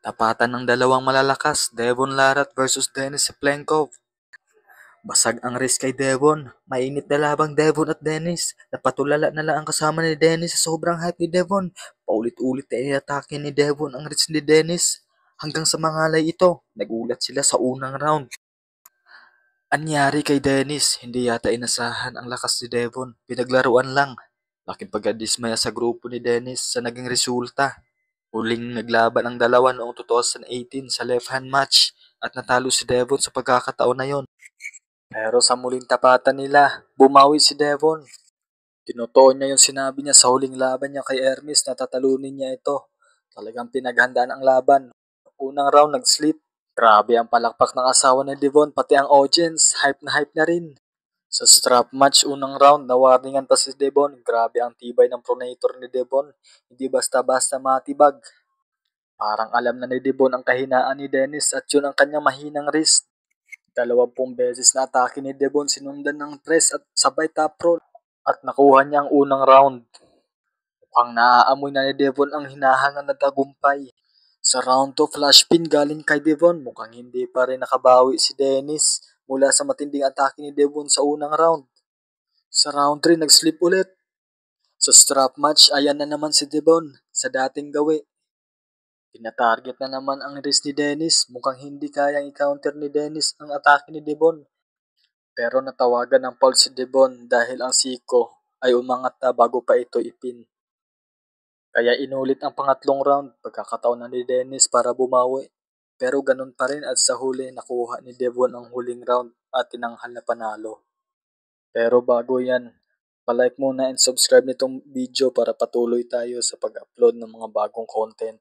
Tapatan ng dalawang malalakas, Devon Larratt versus Denis Seplenkov. Basag ang wrist kay Devon. Mainit na labang Devon at Dennis. Napatulala na lang ang kasama ni Dennis sa sobrang hype ni Devon. Paulit-ulit na inatake ni Devon ang wrist ni Dennis. Hanggang sa mangalay ito, nagulat sila sa unang round. Anyari kay Dennis, hindi yata inasahan ang lakas ni Devon. Pinaglaruan lang. Laking pagkadismaya sa grupo ni Dennis sa naging resulta. Huling naglaban ang dalawa noong 2018 sa left-hand match at natalo si Devon sa pagkakataon na yon. Pero sa muling tapatan nila, bumawi si Devon. Tinutuon niya yung sinabi niya sa huling laban niya kay Hermes na tatalunin niya ito. Talagang pinaghandaan ang laban. Unang round nag-slip. Grabe ang palakpak ng asawa ni Devon, pati ang audience, hype na rin. Sa strap match unang round, nawarningan pa si Devon. Grabe ang tibay ng pronator ni Devon. Hindi basta-basta matibag. Parang alam na ni Devon ang kahinaan ni Dennis at yun ang kanyang mahinang wrist. 20 beses na atake ni Devon sinundan ng press at sabay top roll at nakuha niya ang unang round. Mukhang naaamoy na ni Devon ang hinahangan na tagumpay. Sa round 2 flash pin galing kay Devon, mukhang hindi pa rin nakabawi si Dennis mula sa matinding atake ni Devon sa unang round. Sa round 3 nag-slip ulit. Sa strap match, ayan na naman si Devon sa dating gawi. Pinatarget na naman ang wrist ni Dennis. Mukhang hindi kayang i-counter ni Dennis ang atake ni Devon. Pero natawagan ng foul si Devon dahil ang siko ay umangat na bago pa ito ipin. Kaya inulit ang pangatlong round, pagkakataon na ni Dennis para bumawi. Pero ganun pa rin at sa huli nakuha ni Devon ang huling round at tinanghal na panalo. Pero bago yan, palike muna and subscribe nitong video para patuloy tayo sa pag-upload ng mga bagong content.